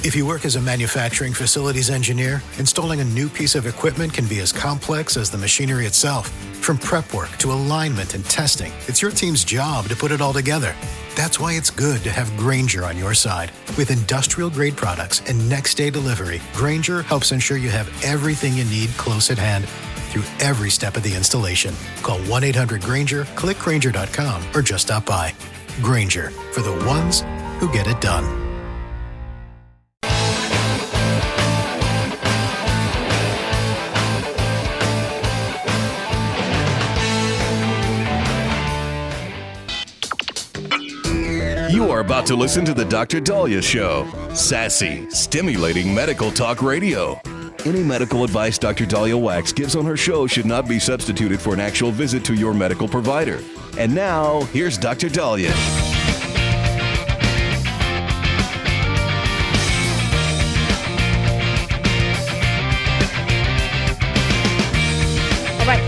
If you work as a manufacturing facilities engineer, installing a new piece of equipment can be as complex as the machinery itself. From prep work to alignment and testing, it's your team's job to put it all together. That's why it's good to have Grainger on your side. With industrial-grade products and next-day delivery, Grainger helps ensure you have everything you need close at hand through every step of the installation. Call 1-800-GRAINGER, click Grainger.com, or just stop by. Grainger, for the ones who get it done. You are about to listen to the Dr. Daliah Show. Sassy, stimulating medical talk radio. Any medical advice Dr. Daliah Wax gives on her show should not be substituted for an actual visit to your medical provider. And now, here's Dr. Daliah. All right.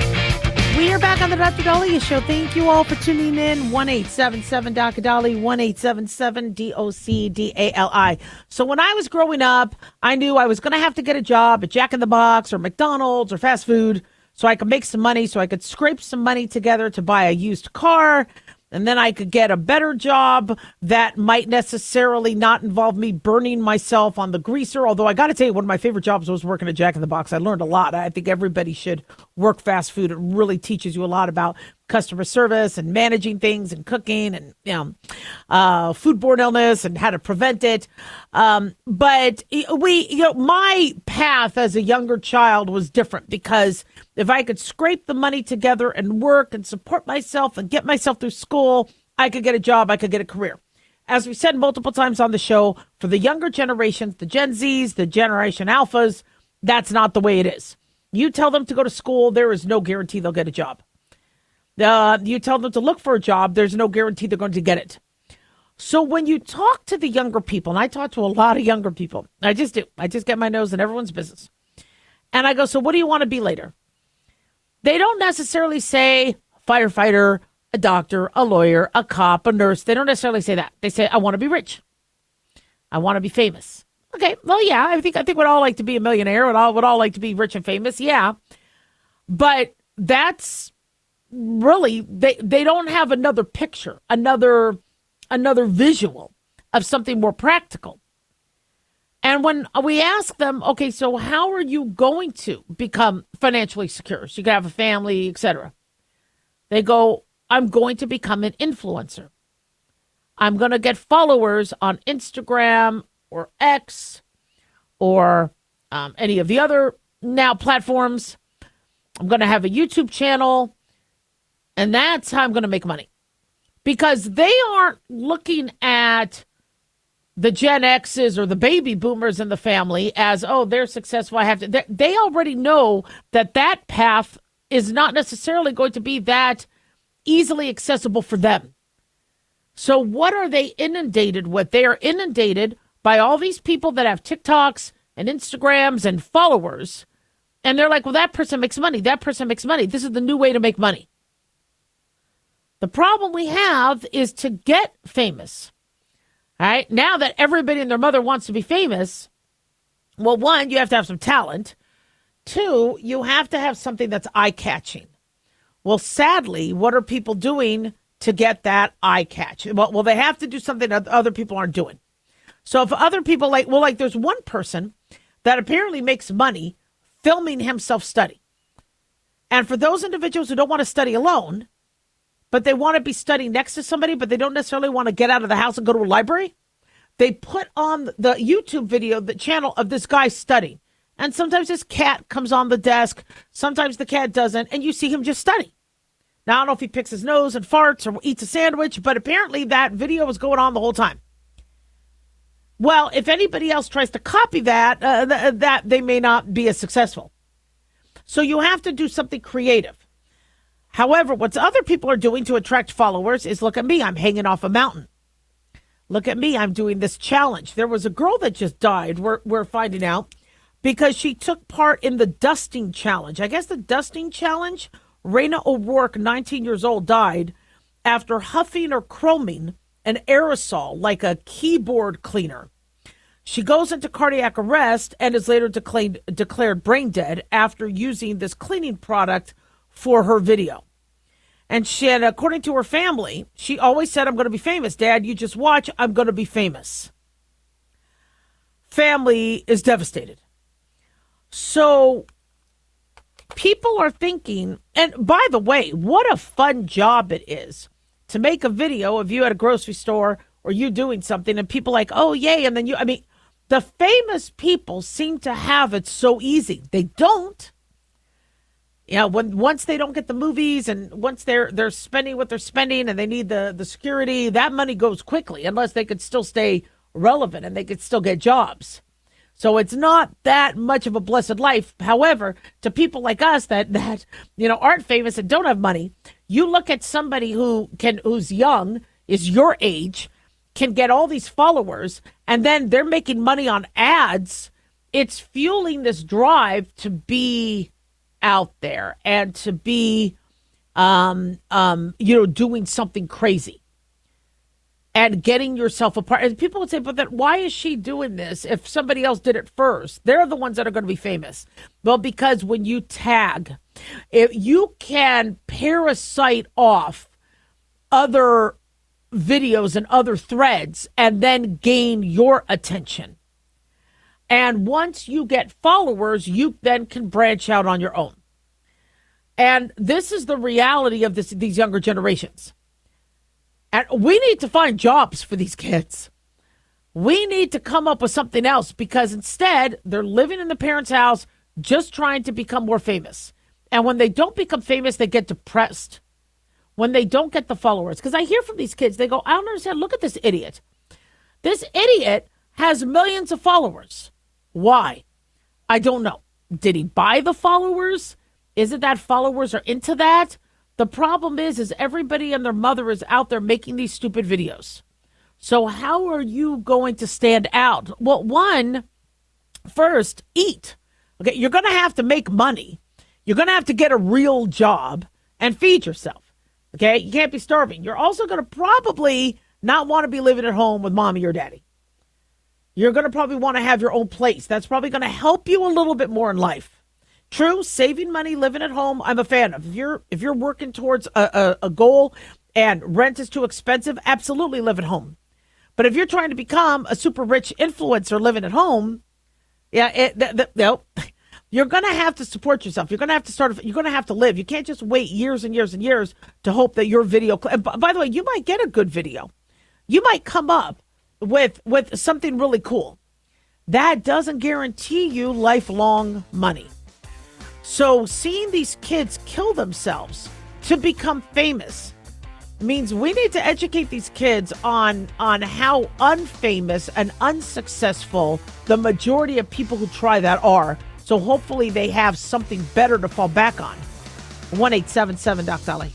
We are back on the Dr. Daliah Show. Thank you all for tuning in. 1-877-Dr. 1-877-DOC-DALI. So when I was growing up, I knew I was going to have to get a job at Jack in the Box or McDonald's or fast food so I could make some money, so I could scrape some money together to buy a used car. And then I could get a better job that might necessarily not involve me burning myself on the greaser. Although I got to tell you, one of my favorite jobs was working at Jack in the Box. I learned a lot. I think everybody should work fast food. It really teaches you a lot about customer service and managing things and cooking and foodborne illness and how to prevent it. But my path as a younger child was different because if I could scrape the money together and work and support myself and get myself through school, I could get a job, I could get a career. As we said multiple times on the show, for the younger generations, the Gen Zs, the Generation Alphas, that's not the way it is. You tell them to go to school, there is no guarantee they'll get a job. You tell them to look for a job, there's no guarantee they're going to get it. So when you talk to the younger people, and I talk to a lot of younger people, I just do. I just get my nose in everyone's business. And I go, so what do you want to be later? They don't necessarily say firefighter, a doctor, a lawyer, a cop, a nurse. They don't necessarily say that. They say, I want to be rich. I want to be famous. Okay, well, yeah, I think we'd all like to be a millionaire. Would all like to be rich and famous, yeah. But that's really, they don't have another picture, another visual of something more practical. And when we ask them, okay, so how are you going to become financially secure? So you can have a family, etc. They go, I'm going to become an influencer. I'm going to get followers on Instagram or X or any of the other now platforms. I'm going to have a YouTube channel. And that's how I'm going to make money. Because they aren't looking at the Gen X's or the baby boomers in the family as, oh, they're successful. I have to. They already know that path is not necessarily going to be that easily accessible for them. So what are they inundated with? They are inundated by all these people that have TikToks and Instagrams and followers. And they're like, well, that person makes money. That person makes money. This is the new way to make money. The problem we have is to get famous. All right. Now that everybody and their mother wants to be famous, well, one, you have to have some talent. Two, you have to have something that's eye-catching. Well, sadly, what are people doing to get that eye-catch? Well, they have to do something that other people aren't doing. So if other people there's one person that apparently makes money filming himself study. And for those individuals who don't want to study alone, but they want to be studying next to somebody, but they don't necessarily want to get out of the house and go to a library, they put on the YouTube video, the channel of this guy studying. And sometimes his cat comes on the desk. Sometimes the cat doesn't. And you see him just study. Now, I don't know if he picks his nose and farts or eats a sandwich, but apparently that video was going on the whole time. Well, if anybody else tries to copy that, that they may not be as successful. So you have to do something creative. However, what other people are doing to attract followers is, look at me, I'm hanging off a mountain. Look at me, I'm doing this challenge. There was a girl that just died, we're finding out, because she took part in the dusting challenge. I guess the dusting challenge, Raina O'Rourke, 19 years old, died after huffing or chroming an aerosol like a keyboard cleaner. She goes into cardiac arrest and is later declared brain dead after using this cleaning product for her video. And according to her family, she always said, I'm going to be famous. Dad, you just watch. I'm going to be famous. Family is devastated. So people are thinking, and by the way, what a fun job it is to make a video of you at a grocery store or you doing something and people like, oh, yay. And then the famous people seem to have it so easy. They don't. Yeah, once they don't get the movies and once they're spending what they're spending and they need the security, that money goes quickly unless they could still stay relevant and they could still get jobs. So it's not that much of a blessed life. However, to people like us that aren't famous and don't have money, you look at somebody who's young, is your age, can get all these followers, and then they're making money on ads. It's fueling this drive to be out there and to be, doing something crazy and getting yourself apart. And people would say, but then why is she doing this if somebody else did it first? They're the ones that are going to be famous. Well, because when you tag, if you can parasite off other videos and other threads and then gain your attention. And once you get followers, you then can branch out on your own. And this is the reality of these younger generations. And we need to find jobs for these kids. We need to come up with something else because instead they're living in the parents' house just trying to become more famous. And when they don't become famous, they get depressed. When they don't get the followers. Because I hear from these kids, they go, I don't understand. Look at this idiot. This idiot has millions of followers. Why? I don't know. Did he buy the followers? Is it that followers are into that? The problem is everybody and their mother is out there making these stupid videos. So how are you going to stand out? Well, first, eat. Okay, you're going to have to make money. You're going to have to get a real job and feed yourself. Okay, you can't be starving. You're also going to probably not want to be living at home with mommy or daddy. You're going to probably want to have your own place. That's probably going to help you a little bit more in life. True, saving money, living at home, I'm a fan of. If you're working towards a goal and rent is too expensive, absolutely live at home. But if you're trying to become a super rich influencer living at home, no. You're going to have to support yourself. You're going to have to you're going to have to live. You can't just wait years and years and years to hope that your video, and by the way, you might get a good video. You might come up with something really cool. That doesn't guarantee you lifelong money. So seeing these kids kill themselves to become famous means we need to educate these kids on how unfamous and unsuccessful the majority of people who try that are. So hopefully they have something better to fall back on. 1-877-Doc-Dali.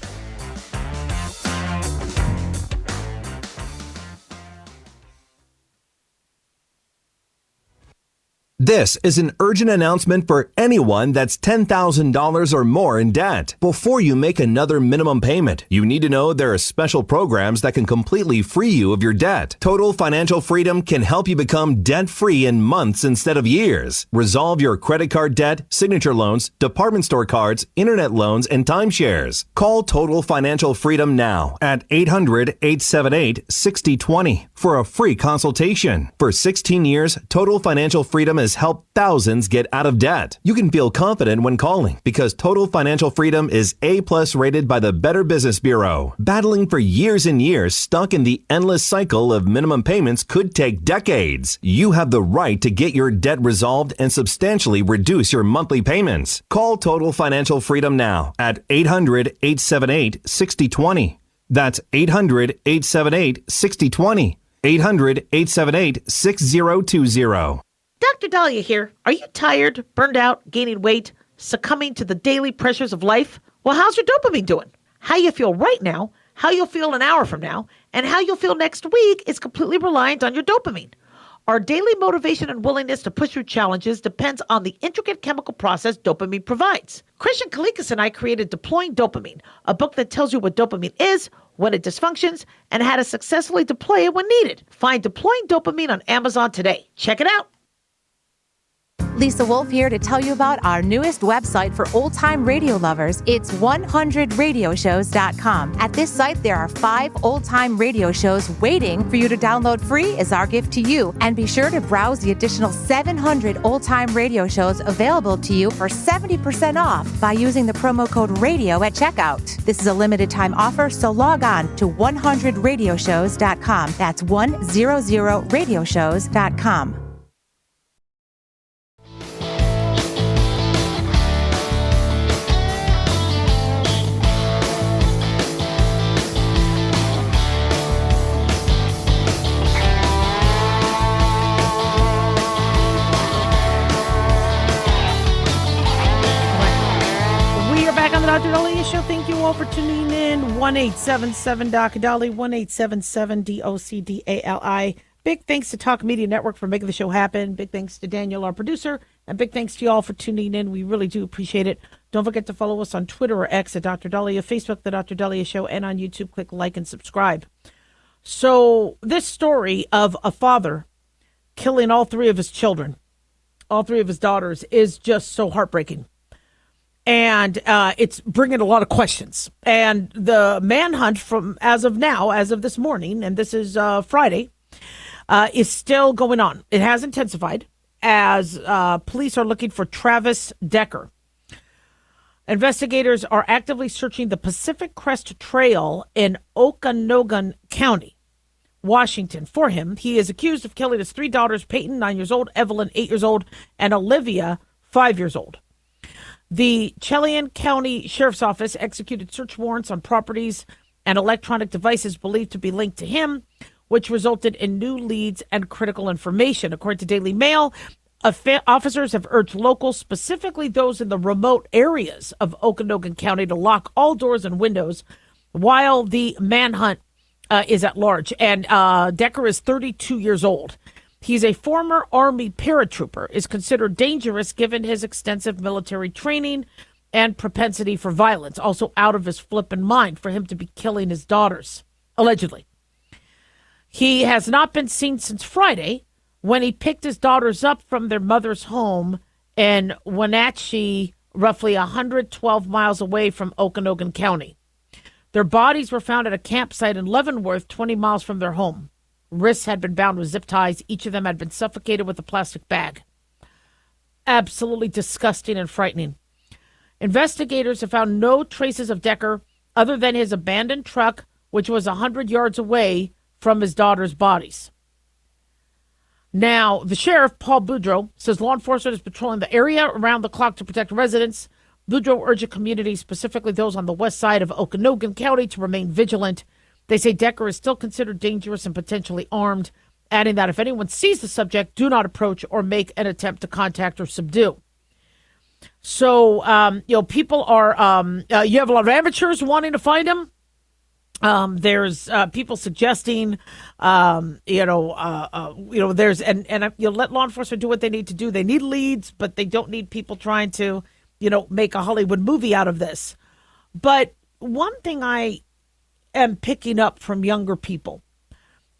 This is an urgent announcement for anyone that's $10,000 or more in debt. Before you make another minimum payment, you need to know there are special programs that can completely free you of your debt. Total Financial Freedom can help you become debt-free in months instead of years. Resolve your credit card debt, signature loans, department store cards, internet loans, and timeshares. Call Total Financial Freedom now at 800-878-6020 for a free consultation. For 16 years, Total Financial Freedom has helped thousands get out of debt. You can feel confident when calling because Total Financial Freedom is A+ rated by the Better Business Bureau. Battling for years and years stuck in the endless cycle of minimum payments could take decades. You have the right to get your debt resolved and substantially reduce your monthly payments. Call Total Financial Freedom now at 800-878-6020. That's 800-878-6020. 800-878-6020. Dr. Daliah here. Are you tired, burned out, gaining weight, succumbing to the daily pressures of life? Well, how's your dopamine doing? How you feel right now, how you'll feel an hour from now, and how you'll feel next week is completely reliant on your dopamine. Our daily motivation and willingness to push through challenges depends on the intricate chemical process dopamine provides. Christian Kalikas and I created Deploying Dopamine, a book that tells you what dopamine is, when it dysfunctions, and how to successfully deploy it when needed. Find Deploying Dopamine on Amazon today. Check it out. Lisa Wolf here to tell you about our newest website for old-time radio lovers. It's 100radioshows.com. At this site, there are 5 old-time radio shows waiting for you to download free as our gift to you. And be sure to browse the additional 700 old-time radio shows available to you for 70% off by using the promo code RADIO at checkout. This is a limited-time offer, so log on to 100radioshows.com. That's 100radioshows.com. On the Dr. Daliah Show. Thank you all for tuning in. 1-877-Dr. 1-877-DOCDALI. Big thanks to Talk Media Network for making the show happen. Big thanks to Daniel, our producer. And big thanks to you all for tuning in. We really do appreciate it. Don't forget to follow us on Twitter or X at Dr. Daliah, Facebook, The Dr. Daliah Show, and on YouTube, click like and subscribe. So this story of a father killing all 3 of his children, all 3 of his daughters, is just so heartbreaking. And it's bringing a lot of questions. And the manhunt from as of this morning, and this is Friday, is still going on. It has intensified as police are looking for Travis Decker. Investigators are actively searching the Pacific Crest Trail in Okanogan County, Washington, for him. He is accused of killing his 3 daughters, Peyton, 9 years old, Evelyn, 8 years old, and Olivia, 5 years old. The Chelan County Sheriff's Office executed search warrants on properties and electronic devices believed to be linked to him, which resulted in new leads and critical information. According to Daily Mail, officers have urged locals, specifically those in the remote areas of Okanogan County, to lock all doors and windows while the manhunt is at large. And Decker is 32 years old. He's a former Army paratrooper, is considered dangerous given his extensive military training and propensity for violence. Also out of his flippin' mind for him to be killing his daughters, allegedly. He has not been seen since Friday when he picked his daughters up from their mother's home in Wenatchee, roughly 112 miles away from Okanogan County. Their bodies were found at a campsite in Leavenworth, 20 miles from their home. Wrists had been bound with zip ties. Each of them had been suffocated with a plastic bag. Absolutely disgusting and frightening. Investigators have found no traces of Decker other than his abandoned truck, which was 100 yards away from his daughter's bodies. Now, the sheriff, Paul Boudreau, says law enforcement is patrolling the area around the clock to protect residents. Boudreau urged the community, specifically those on the west side of Okanogan County, to remain vigilant. They say Decker is still considered dangerous and potentially armed, adding that if anyone sees the subject, do not approach or make an attempt to contact or subdue. So, people are, you have a lot of amateurs wanting to find him. There's people suggesting, there's, and let law enforcement do what they need to do. They need leads, but they don't need people trying to, make a Hollywood movie out of this. But one thing I am picking up from younger people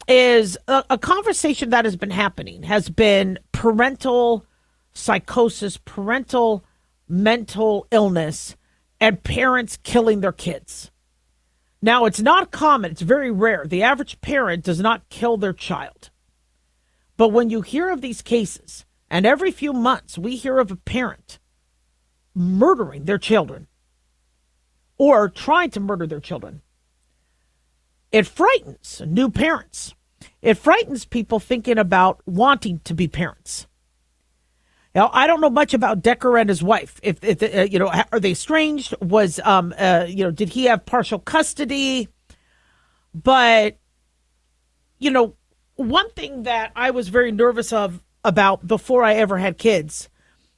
is a conversation that has been happening has been parental psychosis, parental mental illness, and parents killing their kids. Now, it's not common. It's very rare. The average parent does not kill their child. But when you hear of these cases, and every few months we hear of a parent murdering their children or trying to murder their children, it frightens new parents. It frightens people thinking about wanting to be parents. Now, I don't know much about Decker and his wife. If are they estranged? Was, did he have partial custody? But, one thing that I was very nervous about before I ever had kids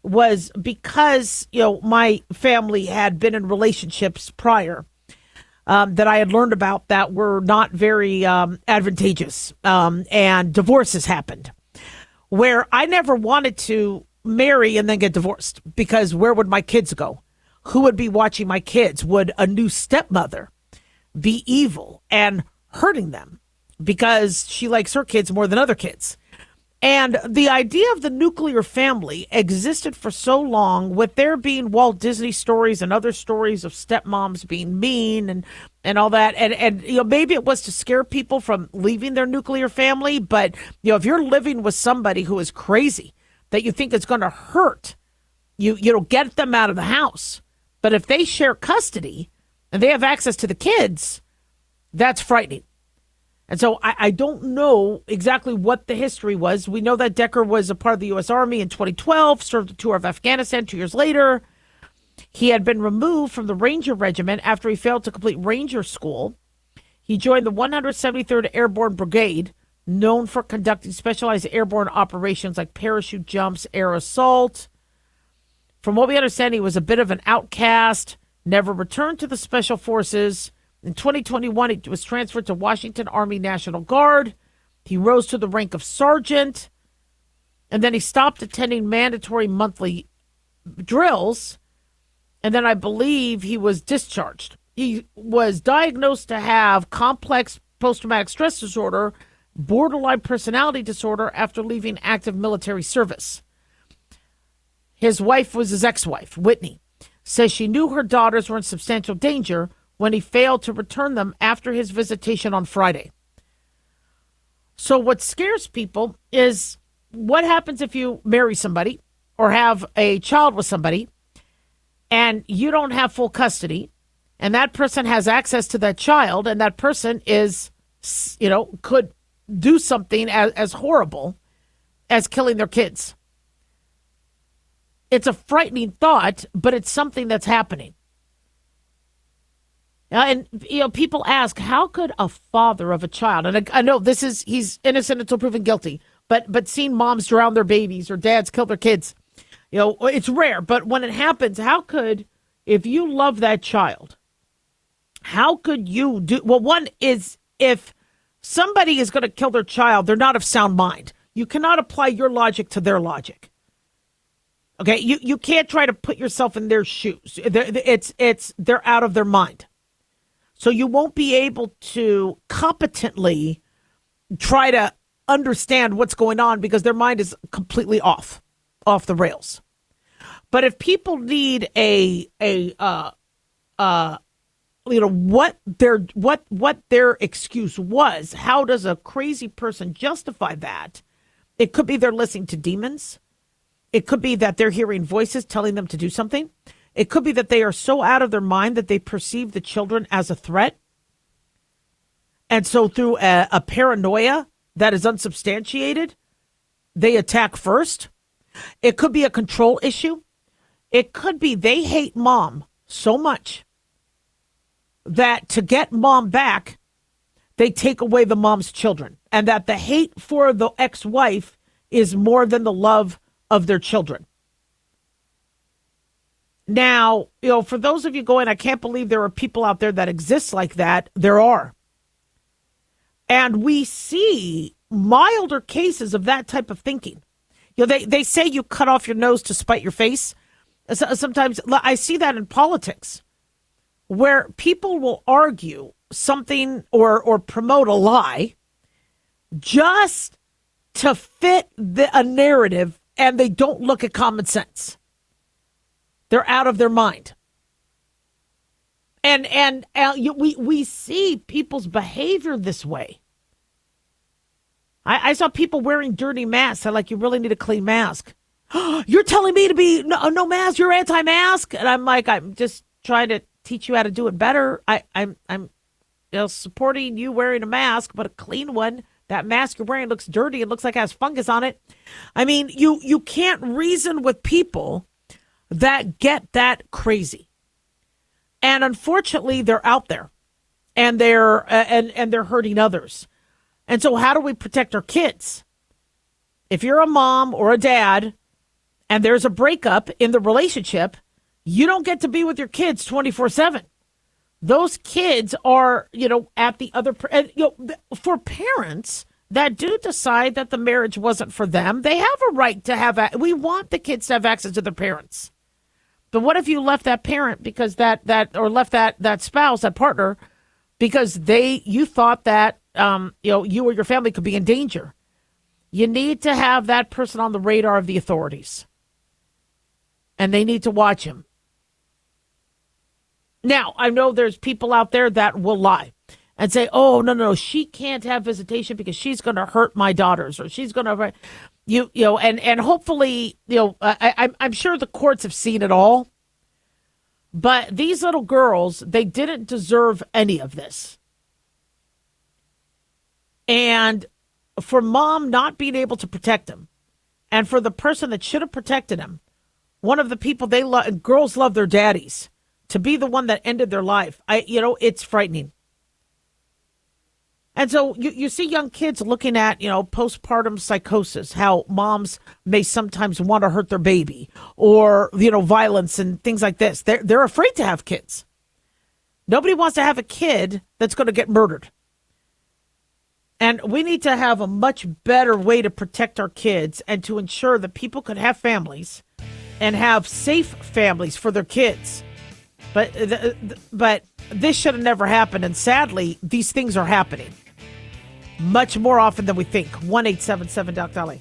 was because, my family had been in relationships prior that I had learned about that were not very advantageous, and divorces happened, where I never wanted to marry and then get divorced, because where would my kids go? Who would be watching my kids? Would a new stepmother be evil and hurting them because she likes her kids more than other kids. And the idea of the nuclear family existed for so long, with there being Walt Disney stories and other stories of stepmoms being mean and all that. And maybe it was to scare people from leaving their nuclear family. But, if you're living with somebody who is crazy that you think is going to hurt, you get them out of the house. But if they share custody and they have access to the kids, that's frightening. And so I don't know exactly what the history was. We know that Decker was a part of the U.S. Army in 2012, served a tour of Afghanistan 2 years later. He had been removed from the Ranger Regiment after he failed to complete Ranger School. He joined the 173rd Airborne Brigade, known for conducting specialized airborne operations like parachute jumps, air assault. From what we understand, he was a bit of an outcast, never returned to the Special Forces. In 2021, he was transferred to Washington Army National Guard. He rose to the rank of sergeant, and then he stopped attending mandatory monthly drills, and then I believe he was discharged. He was diagnosed to have complex post-traumatic stress disorder, borderline personality disorder after leaving active military service. His wife was his ex-wife, Whitney, says she knew her daughters were in substantial danger when he failed to return them after his visitation on Friday. So what scares people is what happens if you marry somebody or have a child with somebody and you don't have full custody, and that person has access to that child, and that person is, could do something as horrible as killing their kids. It's a frightening thought, but it's something that's happening. And, people ask, how could a father of a child, and I know he's innocent until proven guilty, but seeing moms drown their babies or dads kill their kids, it's rare. But when it happens, how could, if you love that child, how could you do, well, one is if somebody is going to kill their child, they're not of sound mind. You cannot apply your logic to their logic. Okay, you can't try to put yourself in their shoes. They're out of their mind. So you won't be able to competently try to understand what's going on because their mind is completely off the rails. But if people need what their excuse was, how does a crazy person justify that? It could be they're listening to demons. It could be that they're hearing voices telling them to do something. It could be that they are so out of their mind that they perceive the children as a threat. And so through a paranoia that is unsubstantiated, they attack first. It could be a control issue. It could be they hate mom so much that to get mom back, they take away the mom's children. And that the hate for the ex-wife is more than the love of their children. Now, for those of you going, I can't believe there are people out there that exist like that. There are. And we see milder cases of that type of thinking. They say you cut off your nose to spite your face. Sometimes I see that in politics where people will argue something or promote a lie just to fit a narrative, and they don't look at common sense. They're out of their mind. And we see people's behavior this way. I saw people wearing dirty masks. I'm like, you really need a clean mask. You're telling me to be no mask, you're anti-mask? And I'm like, I'm just trying to teach you how to do it better. I'm supporting you wearing a mask, but a clean one. That mask you're wearing looks dirty. It looks like it has fungus on it. I mean, you can't reason with people that get that crazy. And unfortunately, they're out there and they're hurting others. And so how do we protect our kids? If you're a mom or a dad and there's a breakup in the relationship, you don't get to be with your kids 24/7. Those kids are, at the other, for parents that do decide that the marriage wasn't for them, they have a right to we want the kids to have access to their parents. But what if you left that parent because left that spouse, that partner, because you thought that you or your family could be in danger. You need to have that person on the radar of the authorities, and they need to watch him. Now, I know there's people out there that will lie and say, "Oh, no, she can't have visitation because she's going to hurt my daughters, or she's going to." And hopefully, I'm sure the courts have seen it all. But these little girls, they didn't deserve any of this. And for mom not being able to protect them, and for the person that should have protected him, one of the people they love, girls love their daddies, to be the one that ended their life, it's frightening. And so you see young kids looking at, postpartum psychosis, how moms may sometimes want to hurt their baby, or, violence and things like this. They're afraid to have kids. Nobody wants to have a kid that's going to get murdered. And we need to have a much better way to protect our kids and to ensure that people could have families and have safe families for their kids. But this should have never happened. And sadly, these things are happening much more often than we think. 1-877-DOC-DALIAH.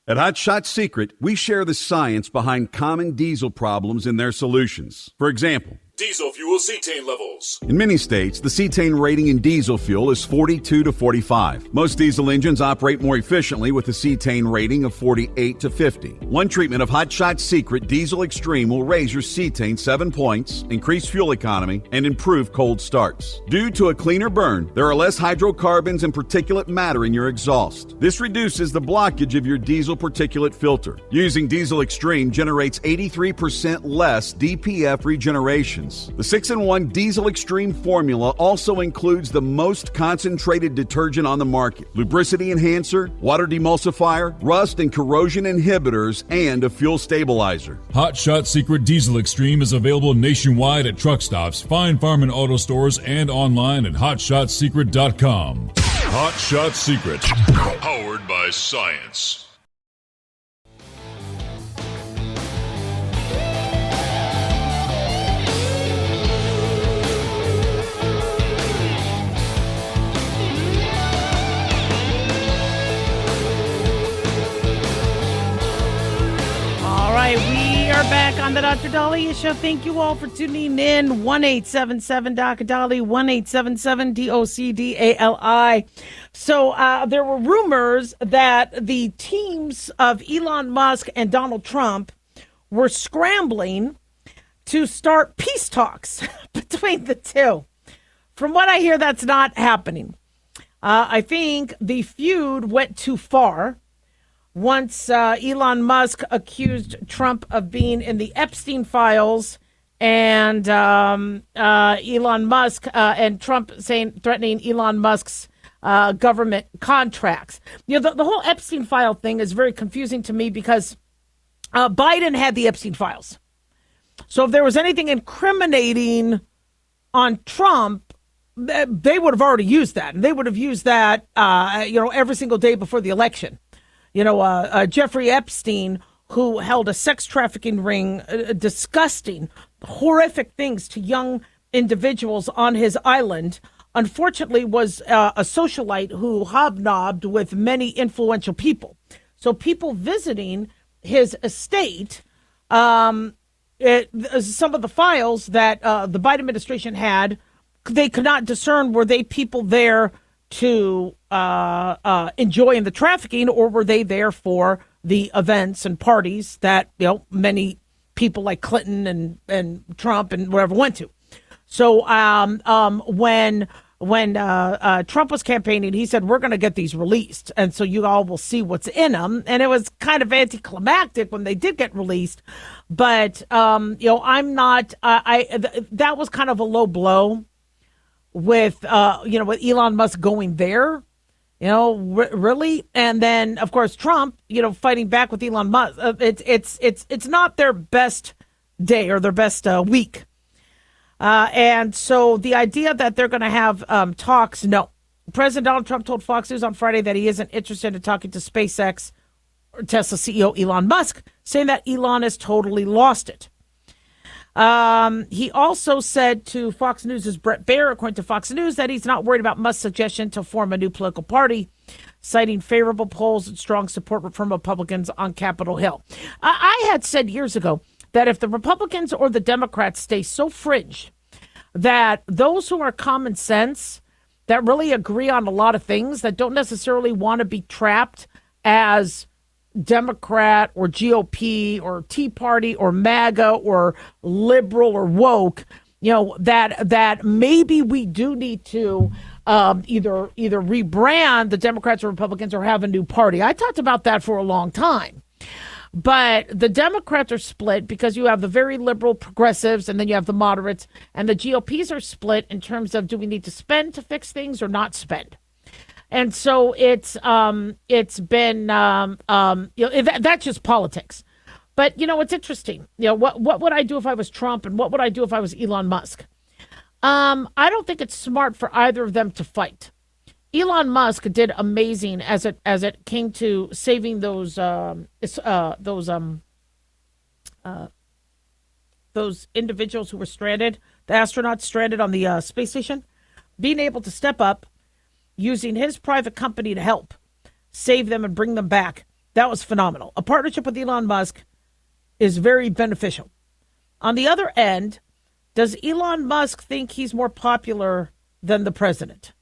At Hot Shot Secret, we share the science behind common diesel problems and their solutions. For example, diesel fuel cetane levels. in many states, the cetane rating in diesel fuel is 42 to 45. Most diesel engines operate more efficiently with a cetane rating of 48 to 50. One treatment of Hot Shot Secret Diesel Extreme will raise your cetane 7 points, increase fuel economy, and improve cold starts. Due to a cleaner burn, there are less hydrocarbons and particulate matter in your exhaust. This reduces the blockage of your diesel particulate filter. Using Diesel Extreme generates 83% less DPF regenerations. The 6-in-1 Diesel Extreme formula also includes the most concentrated detergent on the market, lubricity enhancer, water demulsifier, rust and corrosion inhibitors, and a fuel stabilizer. Hot Shot Secret Diesel Extreme is available nationwide at truck stops, fine farm and auto stores, and online at hotshotsecret.com. Hot Shot Secret, powered by science. We are back on the Dr. Daliah Show. Thank you all for tuning in. 1-877-DOC-DALI, 1-877-DOC-DALI. So there were rumors that the teams of Elon Musk and Donald Trump were scrambling to start peace talks between the two. From what I hear, that's not happening. I think the feud went too far. Once Elon Musk accused Trump of being in the Epstein files, and Elon Musk and Trump threatening Elon Musk's government contracts. The whole Epstein file thing is very confusing to me because Biden had the Epstein files. So if there was anything incriminating on Trump, they would have already used that, and they would have used that every single day before the election. Jeffrey Epstein, who held a sex trafficking ring, disgusting, horrific things to young individuals on his island, unfortunately was a socialite who hobnobbed with many influential people. So people visiting his estate, some of the files that the Biden administration had, they could not discern, were they people there to enjoy in the trafficking, or were they there for the events and parties that many people like Clinton and Trump and whatever went to. So when Trump was campaigning, he said, we're going to get these released, and so you all will see what's in them. And it was kind of anticlimactic when they did get released, but I'm not. That was kind of a low blow with with Elon Musk going there, really, and then of course Trump, fighting back with Elon Musk. It's not their best day or their best week. And so the idea that they're going to have talks, no. President Donald Trump told Fox News on Friday that he isn't interested in talking to SpaceX or Tesla CEO Elon Musk, saying that Elon has totally lost it. He also said to Fox News' Brett Baer, according to Fox News, that he's not worried about Musk's suggestion to form a new political party, citing favorable polls and strong support from Republicans on Capitol Hill. I had said years ago that if the Republicans or the Democrats stay so fringe that those who are common sense, that really agree on a lot of things, that don't necessarily want to be trapped as Democrat or GOP or Tea Party or MAGA or liberal or woke, that maybe we do need to either rebrand the Democrats or Republicans or have a new party. I talked about that for a long time. But the Democrats are split because you have the very liberal progressives and then you have the moderates, and the GOPs are split in terms of, do we need to spend to fix things or not spend? And so it's been that's just politics. But it's interesting. What would I do if I was Trump, and what would I do if I was Elon Musk? I don't think it's smart for either of them to fight. Elon Musk did amazing as it came to saving those individuals who were stranded, the astronauts stranded on the space station, being able to step up, using his private company to help save them and bring them back. That was phenomenal. A partnership with Elon Musk is very beneficial. On the other end, does Elon Musk think he's more popular than the president?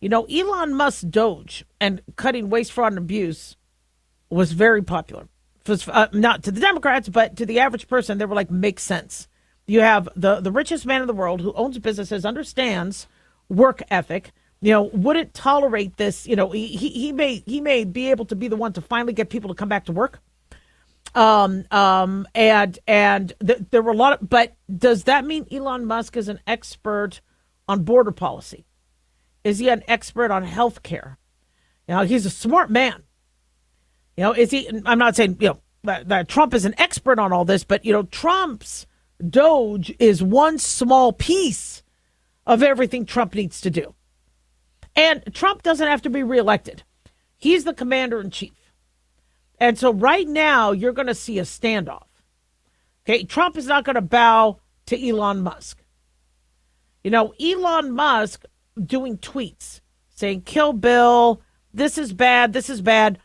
Elon Musk's Doge and cutting waste, fraud, and abuse was very popular. Not to the Democrats, but to the average person, they were like, makes sense. You have the richest man in the world who owns businesses, understands work ethic, wouldn't tolerate this. He may be able to be the one to finally get people to come back to work. There were a lot of, but does that mean Elon Musk is an expert on border policy? Is he an expert on health care? He's a smart man. Is he? I'm not saying that Trump is an expert on all this, but Trump's Doge is one small piece of everything Trump needs to do. And Trump doesn't have to be reelected. He's the commander in chief. And so right now you're going to see a standoff. Okay, Trump is not going to bow to Elon Musk. Elon Musk doing tweets saying, kill Bill, this is bad, this is bad.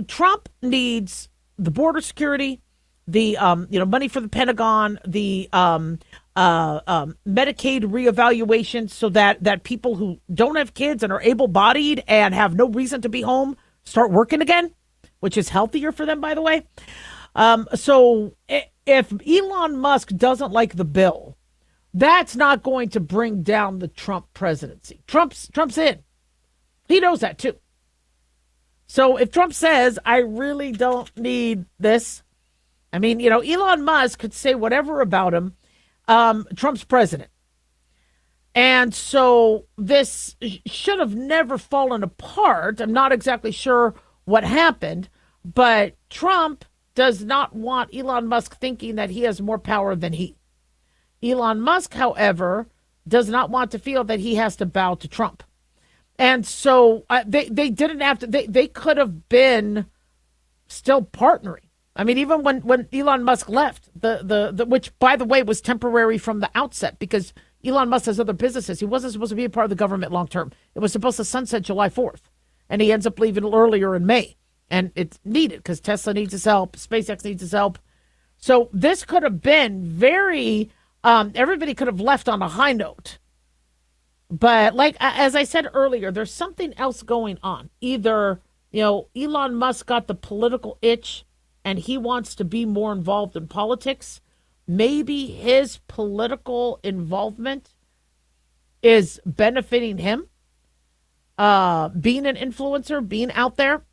Trump needs the border security, the money for the Pentagon, the Medicaid reevaluation, so that people who don't have kids and are able-bodied and have no reason to be home start working again, which is healthier for them, by the way. So if Elon Musk doesn't like the bill, that's not going to bring down the Trump presidency. Trump's in. He knows that too. So if Trump says, I really don't need this, Elon Musk could say whatever about him. Trump's president. And so this should have never fallen apart. I'm not exactly sure what happened, but Trump does not want Elon Musk thinking that he has more power than he. Elon Musk, however, does not want to feel that he has to bow to Trump. And so they didn't have to, they could have been still partnering. Even when Elon Musk left, the which, by the way, was temporary from the outset, because Elon Musk has other businesses. He wasn't supposed to be a part of the government long term. It was supposed to sunset July 4th. And he ends up leaving a little earlier in May. And it's needed because Tesla needs his help. SpaceX needs his help. So this could have been very... everybody could have left on a high note. But as I said earlier, there's something else going on. Either, Elon Musk got the political itch and he wants to be more involved in politics. Maybe his political involvement is benefiting him. Being an influencer, being out there.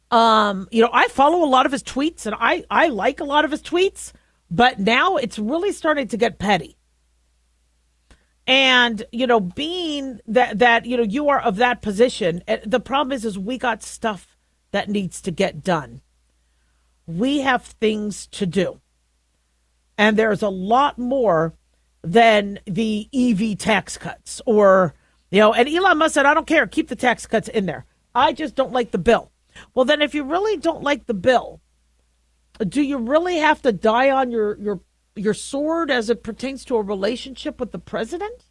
I follow a lot of his tweets and I like a lot of his tweets. But now it's really starting to get petty. And, being that you are of that position, the problem is we got stuff that needs to get done. We have things to do. And there's a lot more than the EV tax cuts or, and Elon Musk said, I don't care. Keep the tax cuts in there. I just don't like the bill. Well, then if you really don't like the bill, do you really have to die on your sword as it pertains to a relationship with the president?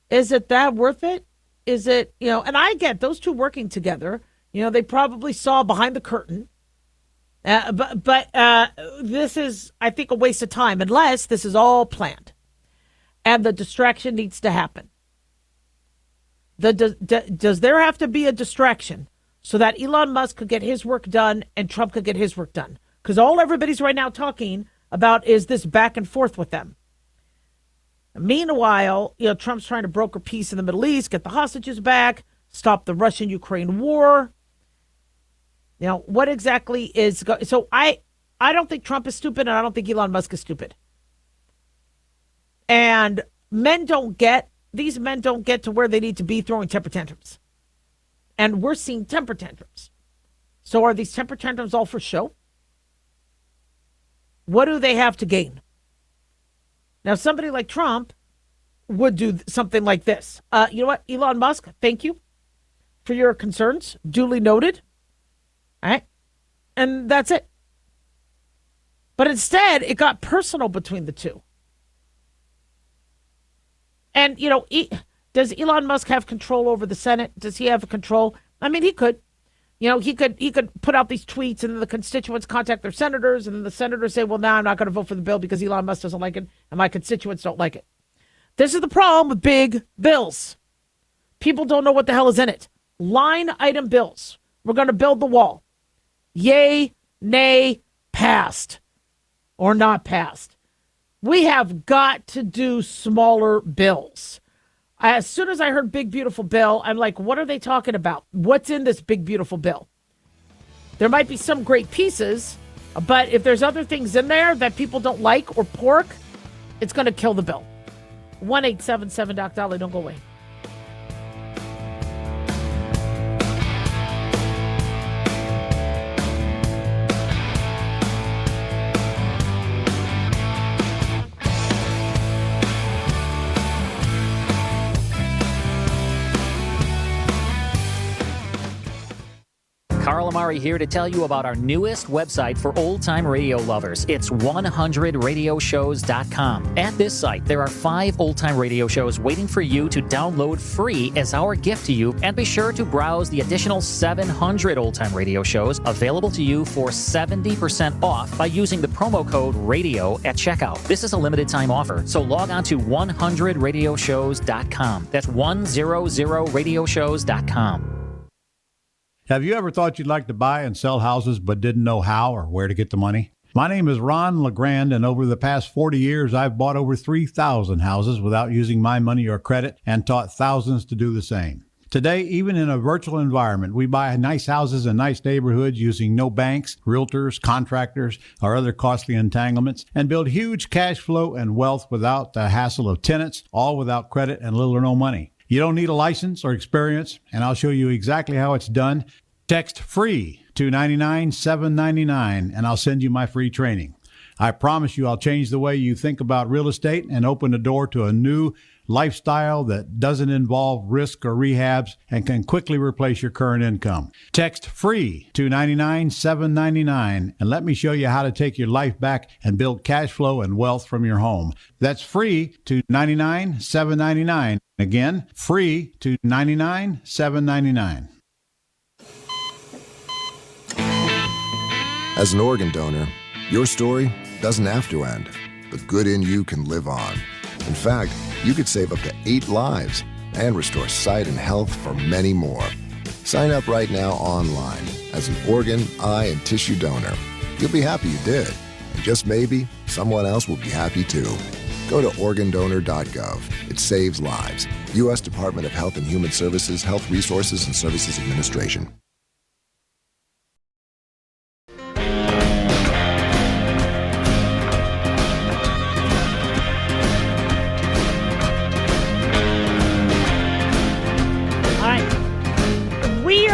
Is it that worth it? Is it, and I get those two working together. They probably saw behind the curtain. But this is, I think, a waste of time unless this is all planned. And the distraction needs to happen. Does there have to be a distraction so that Elon Musk could get his work done and Trump could get his work done? Because all everybody's right now talking about is this back and forth with them. Meanwhile, Trump's trying to broker peace in the Middle East, get the hostages back, stop the Russian-Ukraine war. What exactly is... So I don't think Trump is stupid, and I don't think Elon Musk is stupid. And these men don't get to where they need to be throwing temper tantrums. And we're seeing temper tantrums. So are these temper tantrums all for show? What do they have to gain? Now, somebody like Trump would do something like this. You know what, Elon Musk, thank you for your concerns. Duly noted. All right. And that's it. But instead, it got personal between the two. And, does Elon Musk have control over the Senate? Does he have control? I mean, he could. He could put out these tweets and then the constituents contact their senators and then the senators say, well, now I'm not going to vote for the bill because Elon Musk doesn't like it and my constituents don't like it. This is the problem with big bills. People don't know what the hell is in it. Line item bills. We're going to build the wall. Yay, nay, passed or not passed. We have got to do smaller bills. As soon as I heard big, beautiful bill, I'm like, what are they talking about? What's in this big, beautiful bill? There might be some great pieces, but if there's other things in there that people don't like or pork, it's going to kill the bill. 1-877-Doc-Dolly. Don't go away. Carl Amari here to tell you about our newest website for old-time radio lovers. It's 100radioshows.com. At this site, there are 5 old-time radio shows waiting for you to download free as our gift to you. And be sure to browse the additional 700 old-time radio shows available to you for 70% off by using the promo code RADIO at checkout. This is a limited-time offer, so log on to 100radioshows.com. That's 100radioshows.com. Have you ever thought you'd like to buy and sell houses but didn't know how or where to get the money? My name is Ron LeGrand, and over the past 40 years, I've bought over 3,000 houses without using my money or credit and taught thousands to do the same. Today, even in a virtual environment, we buy nice houses in nice neighborhoods using no banks, realtors, contractors, or other costly entanglements, and build huge cash flow and wealth without the hassle of tenants, all without credit and little or no money. You don't need a license or experience, and I'll show you exactly how it's done. Text FREE to 99799, and I'll send you my free training. I promise you I'll change the way you think about real estate and open the door to a new lifestyle that doesn't involve risk or rehabs and can quickly replace your current income. Text FREE to 99799, and let me show you how to take your life back and build cash flow and wealth from your home. That's FREE to 99799. Again, FREE to 99799. As an organ donor, your story doesn't have to end. The good in you can live on. In fact, you could save up to 8 lives and restore sight and health for many more. Sign up right now online as an organ, eye, and tissue donor. You'll be happy you did. And just maybe, someone else will be happy too. Go to organdonor.gov. It saves lives. U.S. Department of Health and Human Services, Health Resources and Services Administration.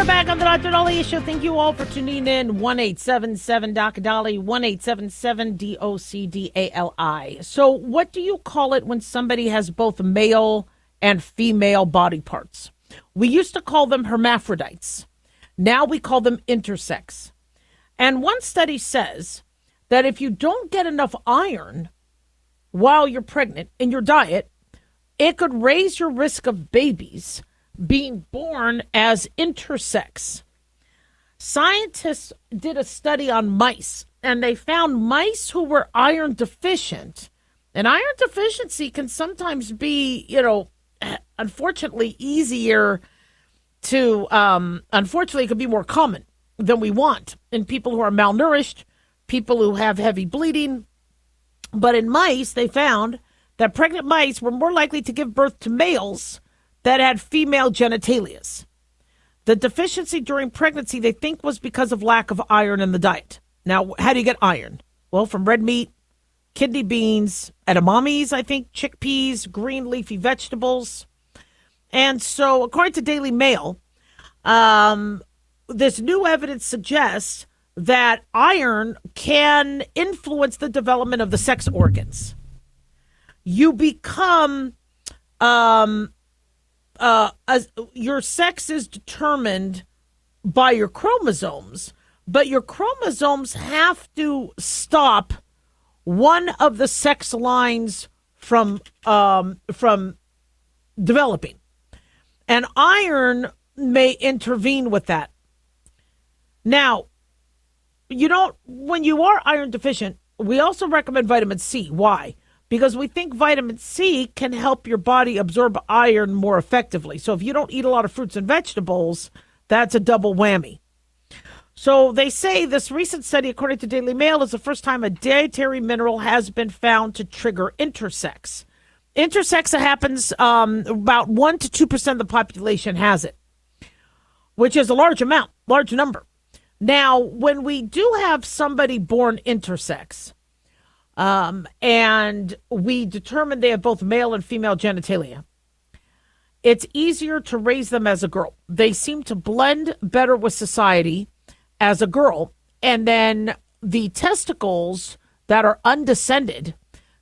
back on the Dr. Daliah Show. Thank you all for tuning in. 1-877-DOC-DALI, 1-877-DOCDALI. So what do you call it when somebody has both male and female body parts? We used to call them hermaphrodites. Now we call them intersex. And one study says that if you don't get enough iron while you're pregnant in your diet, it could raise your risk of babies being born as intersex. Scientists did a study on mice, and they found mice who were iron deficient. And iron deficiency can sometimes be, unfortunately easier to, unfortunately, it could be more common than we want in people who are malnourished, people who have heavy bleeding. But in mice, they found that pregnant mice were more likely to give birth to males that had female genitalias. The deficiency during pregnancy, they think, was because of lack of iron in the diet. Now, how do you get iron? Well, from red meat, kidney beans, edamames, I think, chickpeas, green leafy vegetables. And so, according to Daily Mail, this new evidence suggests that iron can influence the development of the sex organs. You become... your sex is determined by your chromosomes, but your chromosomes have to stop one of the sex lines from developing, and iron may intervene with that. Now, when you are iron deficient, we also recommend vitamin C. Why? Because we think vitamin C can help your body absorb iron more effectively. So if you don't eat a lot of fruits and vegetables, that's a double whammy. So they say this recent study, according to Daily Mail, is the first time a dietary mineral has been found to trigger intersex. Intersex happens about 1 to 2% of the population has it, which is a large number. Now, when we do have somebody born intersex, and we determine they have both male and female genitalia, it's easier to raise them as a girl. They seem to blend better with society as a girl. And then the testicles that are undescended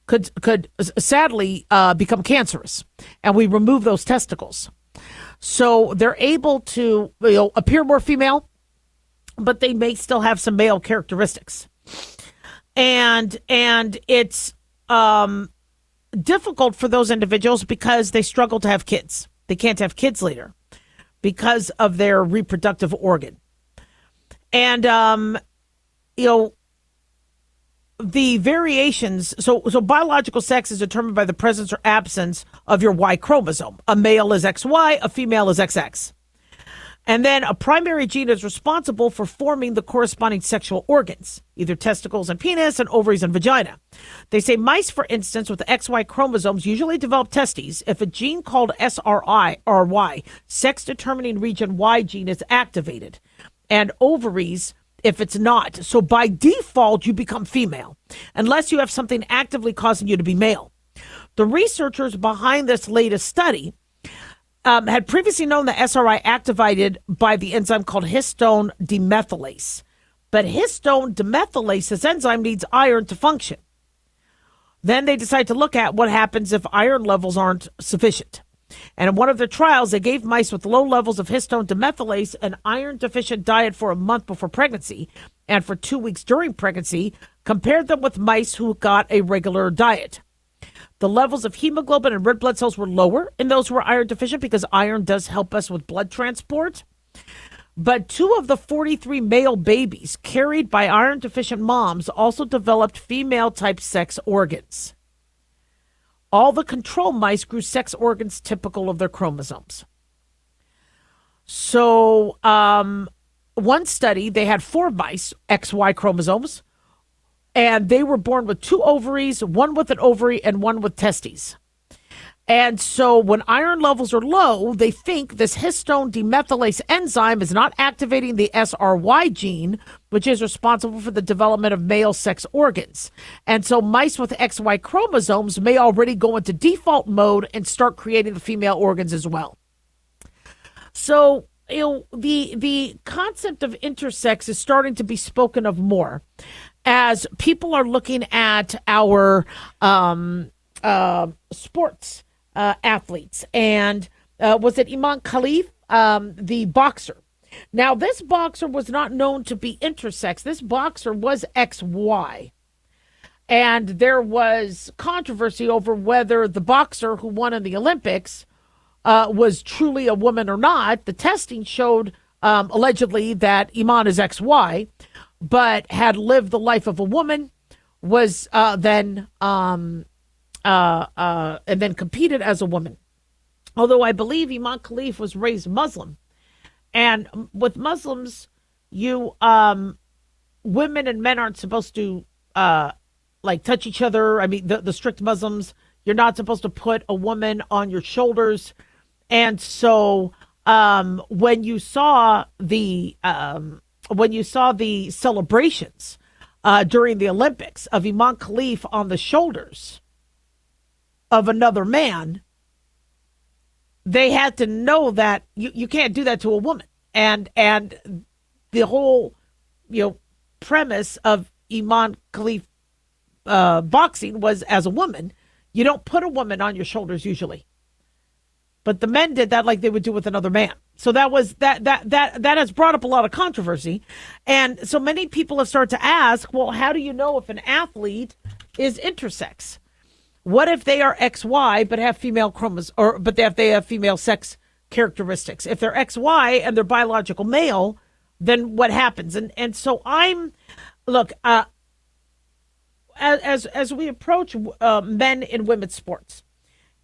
could sadly become cancerous. And we remove those testicles. So they're able to appear more female, but they may still have some male characteristics. And it's difficult for those individuals because they struggle to have kids. They can't have kids later because of their reproductive organ. And, the variations, so biological sex is determined by the presence or absence of your Y chromosome. A male is XY, a female is XX. And then a primary gene is responsible for forming the corresponding sexual organs, either testicles and penis and ovaries and vagina. They say mice, for instance, with the XY chromosomes usually develop testes if a gene called SRY, sex-determining region Y gene, is activated, and ovaries if it's not. So by default, you become female, unless you have something actively causing you to be male. The researchers behind this latest study had previously known that SRI activated by the enzyme called histone demethylase. But histone demethylase, this enzyme, needs iron to function. Then they decided to look at what happens if iron levels aren't sufficient. And in one of their trials, they gave mice with low levels of histone demethylase an iron-deficient diet for a month before pregnancy and for 2 weeks during pregnancy, compared them with mice who got a regular diet. The levels of hemoglobin and red blood cells were lower in those who were iron deficient because iron does help us with blood transport. But 2 of the 43 male babies carried by iron deficient moms also developed female-type sex organs. All the control mice grew sex organs typical of their chromosomes. So one study, they had 4 mice, XY chromosomes, and they were born with 2 ovaries, 1 with an ovary and 1 with testes. And so when iron levels are low, they think this histone demethylase enzyme is not activating the SRY gene, which is responsible for the development of male sex organs. And so mice with XY chromosomes may already go into default mode and start creating the female organs as well. So the concept of intersex is starting to be spoken of more as people are looking at our sports athletes. And was it Iman Khalif, the boxer? Now, this boxer was not known to be intersex. This boxer was XY. And there was controversy over whether the boxer who won in the Olympics was truly a woman or not. The testing showed allegedly that Iman is XY, but had lived the life of a woman, was then and then competed as a woman. Although I believe Iman Khalif was raised Muslim. And with Muslims, you women and men aren't supposed to touch each other. I mean, the strict Muslims, you're not supposed to put a woman on your shoulders. And so when you saw the celebrations during the Olympics of Iman Khalif on the shoulders of another man, they had to know that you can't do that to a woman. And the whole premise of Iman Khalif boxing was, as a woman, you don't put a woman on your shoulders usually. But the men did that like they would do with another man. So that has brought up a lot of controversy. And so many people have started to ask, well, how do you know if an athlete is intersex? What if they are XY but have female chromosomes, but they have female sex characteristics? If they're XY and they're biological male, then what happens? And so as we approach men in women's sports,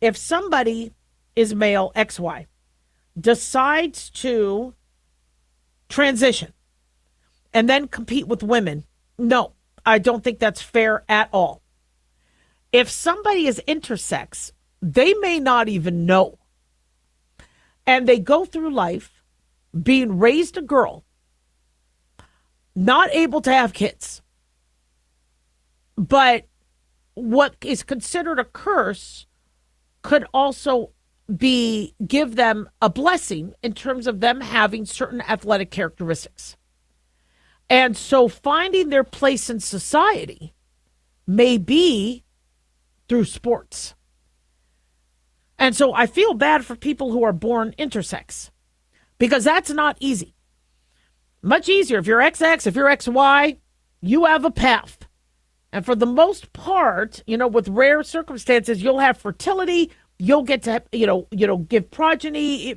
if somebody is male XY, decides to transition and then compete with women, no, I don't think that's fair at all. If somebody is intersex, they may not even know. And they go through life being raised a girl, not able to have kids. But what is considered a curse could also give them a blessing in terms of them having certain athletic characteristics. And so finding their place in society may be through sports. And so I feel bad for people who are born intersex, because that's not easy. Much easier if you're XX, if you're XY, you have a path. And for the most part, with rare circumstances, you'll have fertility, you'll get to, give progeny.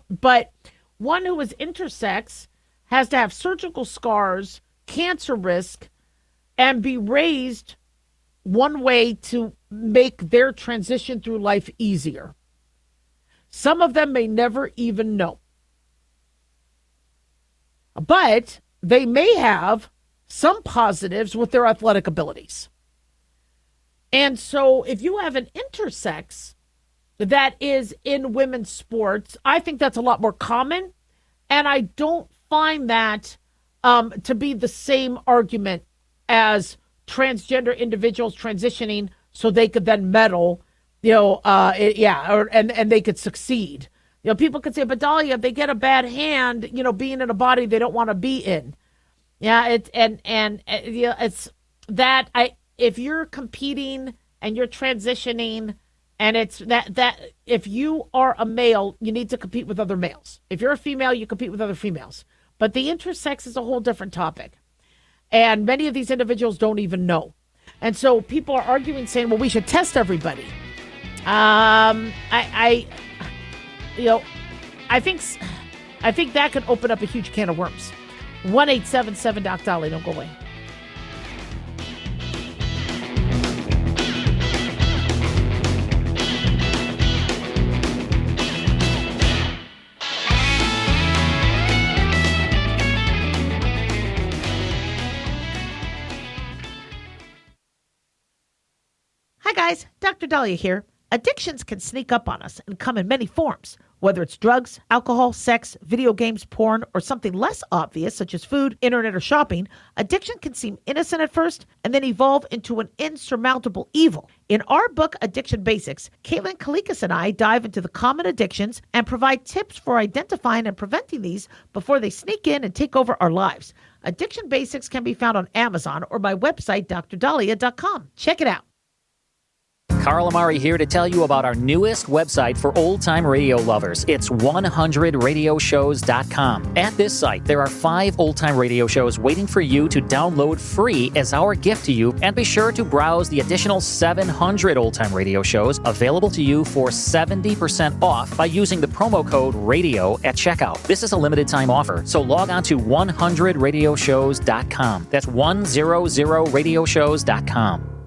But one who is intersex has to have surgical scars, cancer risk, and be raised one way to make their transition through life easier. Some of them may never even know. But they may have some positives with their athletic abilities. And so if you have an intersex that is in women's sports, I think that's a lot more common. And I don't find that to be the same argument as transgender individuals transitioning so they could then medal, and they could succeed. People could say, but Daliah, if they get a bad hand, being in a body they don't want to be in. Yeah, it's that if you're competing and you're transitioning, and it's that if you are a male, you need to compete with other males. If you're a female, you compete with other females. But the intersex is a whole different topic. And many of these individuals don't even know. And so people are arguing, saying, well, we should test everybody. I think that could open up a huge can of worms. 1-877-DOC-DALIAH. Don't go away. Hi guys, Dr. Daliah here. Addictions can sneak up on us and come in many forms. Whether it's drugs, alcohol, sex, video games, porn, or something less obvious such as food, internet, or shopping, addiction can seem innocent at first and then evolve into an insurmountable evil. In our book, Addiction Basics, Caitlin Kalikas and I dive into the common addictions and provide tips for identifying and preventing these before they sneak in and take over our lives. Addiction Basics can be found on Amazon or my website, drdaliah.com. Check it out. Carl Amari here to tell you about our newest website for old-time radio lovers. It's 100radioshows.com. At this site, there are 5 old-time radio shows waiting for you to download free as our gift to you, and be sure to browse the additional 700 old-time radio shows available to you for 70% off by using the promo code RADIO at checkout. This is a limited-time offer, so log on to 100radioshows.com. That's 100radioshows.com.